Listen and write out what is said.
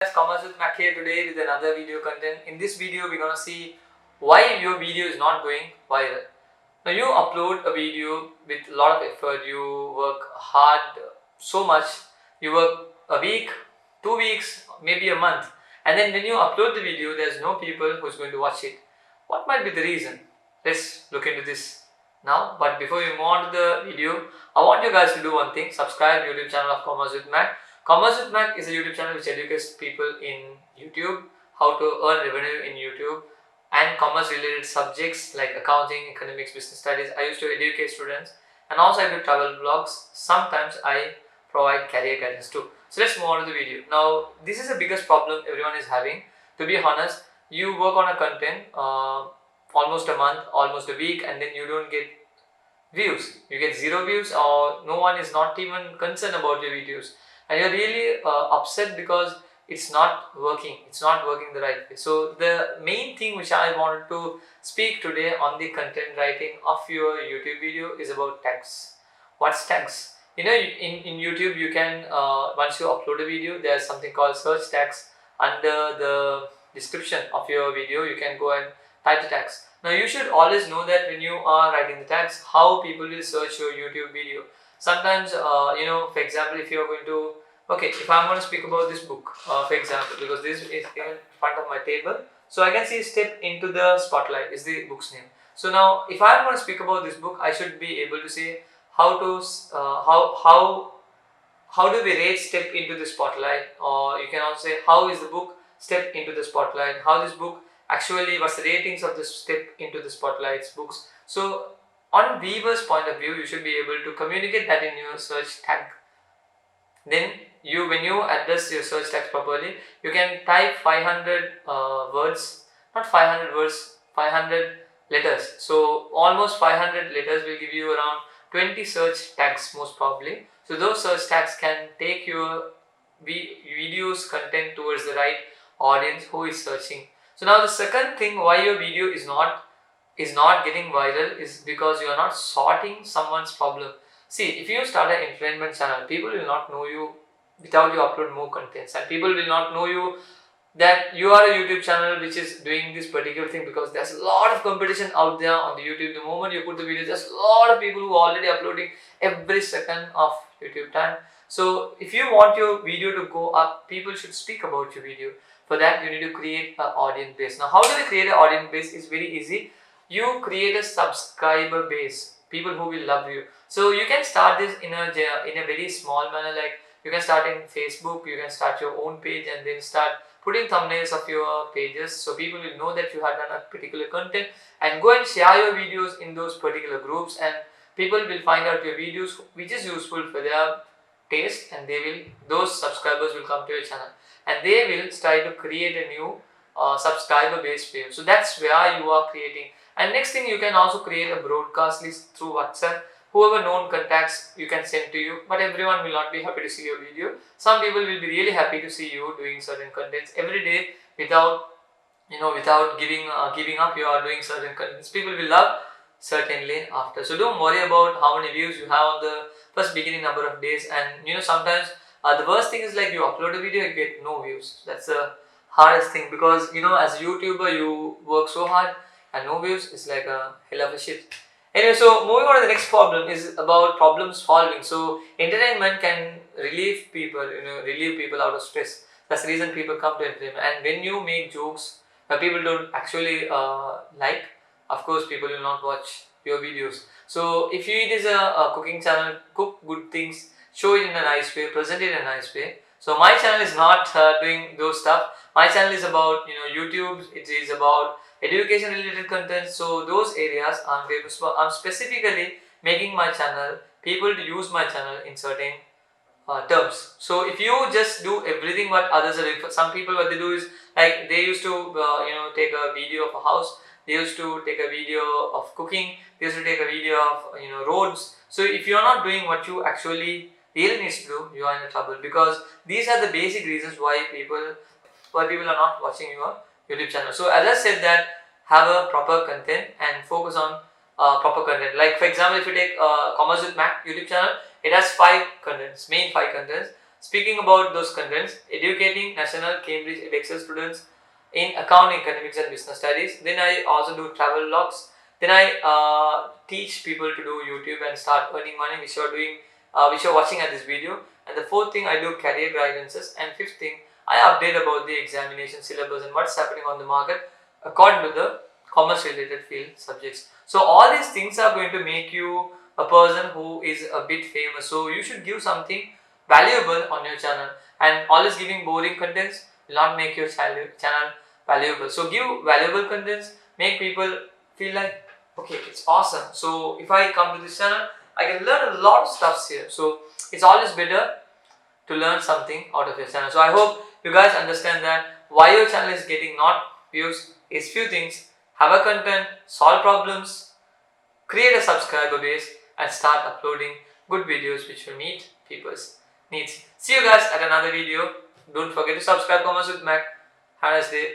Guys, Commerce with Mac here today with another video content. In this video, we're gonna see why your video is not going viral. Now, you upload a video with a lot of effort, you work hard so much, you work a week, 2 weeks, maybe a month, and then when you upload the video, there's no people who's going to watch it. What might be the reason? Let's look into this now. But before we move on to the video, I want you guys to do one thing: subscribe YouTube channel of Commerce with Mac. Commerce with Mac is a YouTube channel which educates people in YouTube how to earn revenue in YouTube and commerce related subjects like accounting, economics, business studies. I used to educate students, and also I do travel vlogs. Sometimes I provide career guidance too. So let's move on to the video. Now, this is the biggest problem everyone is having. To be honest, you work on a content almost a month, almost a week, and then you don't get views. You get 0 views, or no one is not even concerned about your videos, and you're really upset because it's not working the right way. So the main thing which I wanted to speak today on the content writing of your YouTube video is about tags. What's tags? In YouTube you can once you upload a video, there's something called search tags. Under the description of your video you can go and type the tags. Now you should always know that when you are writing the tags, how people will search your YouTube video. Sometimes for example, if you are going to if I'm going to speak about this book, for example, because this is in front of my table, so I can see Step Into the Spotlight is the book's name. So now, if I'm going to speak about this book, I should be able to say how to how do we rate Step Into the Spotlight, or you can also say how is the book Step Into the Spotlight, how this book actually, what's the ratings of the Step Into the Spotlight's books. So on viewer's point of view, you should be able to communicate that in your search tag. Then when you address your search tags properly, you can type 500 words, not 500 words, 500 letters. So almost 500 letters will give you around 20 search tags most probably. So those search tags can take your video's content towards the right audience who is searching. So now the second thing why your video is not getting viral is because you are not sorting someone's problem. See, if you start an entertainment channel, people will not know you without you upload more contents, and people will not know you that you are a YouTube channel which is doing this particular thing, because there's a lot of competition out there on the YouTube. The moment you put the video, there's a lot of people who are already uploading every second of YouTube time. So if you want your video to go up, people should speak about your video. For that, you need to create an audience base. Now, how do we create an audience base? Is very easy. You create a subscriber base, people who will love you. So you can start this in a very small manner, like you can start in Facebook, you can start your own page and then start putting thumbnails of your pages, so people will know that you have done a particular content, and go and share your videos in those particular groups, and people will find out your videos which is useful for their taste, and those subscribers will come to your channel and they will try to create a new subscriber base for you. So that's where you are creating. And next thing, you can also create a broadcast list through WhatsApp. Whoever known contacts you can send to you, but everyone will not be happy to see your video. Some people will be really happy to see you doing certain contents every day without giving up. You are doing certain contents. People will love certainly after. So don't worry about how many views you have on the first beginning number of days. And sometimes the worst thing is, like, you upload a video, you get no views. That's the hardest thing, because as a YouTuber you work so hard and no views is like a hell of a shit. Anyway, so moving on to the next problem is about problem solving. So entertainment can relieve people out of stress. That's the reason people come to entertainment. And when you make jokes that people don't actually like, of course people will not watch your videos. So if it is a cooking channel, cook good things, show it in a nice way, present it in a nice way. So my channel is not doing those stuff. My channel is about YouTube. It is about education related content. So those areas I'm specifically making my channel people to use my channel in certain terms. So if you just do everything what others are doing, for some people what they do is, like, they used to take a video of a house, they used to take a video of cooking, they used to take a video of roads. So if you are not doing what you actually really needs to do, you are in trouble, because these are the basic reasons why people are not watching your YouTube channel. So as I said, that have a proper content and focus on proper content. Like, for example, if you take Commerce with Mac YouTube channel, it has main five contents. speaking about those contents, educating national Cambridge edX students in accounting, economics and business studies. Then I also do travel vlogs. Then I teach people to do YouTube and start earning money, which you're doing, which you're watching at this video. And the fourth thing, I do career guidances. And fifth thing, I update about the examination syllabus and what's happening on the market according to the commerce related field subjects. So all these things are going to make you a person who is a bit famous. So you should give something valuable on your channel, and always giving boring contents will not make your channel valuable. So give valuable contents, make people feel like, okay, it's awesome. So if I come to this channel, I can learn a lot of stuff here. So it's always better to learn something out of your channel. So I hope you guys understand that why your channel is getting not views is few things: have a content, solve problems, create a subscriber base, and start uploading good videos which will meet people's needs. See you guys at another video. Don't forget to subscribe, Commerce with Mac. Have a nice day.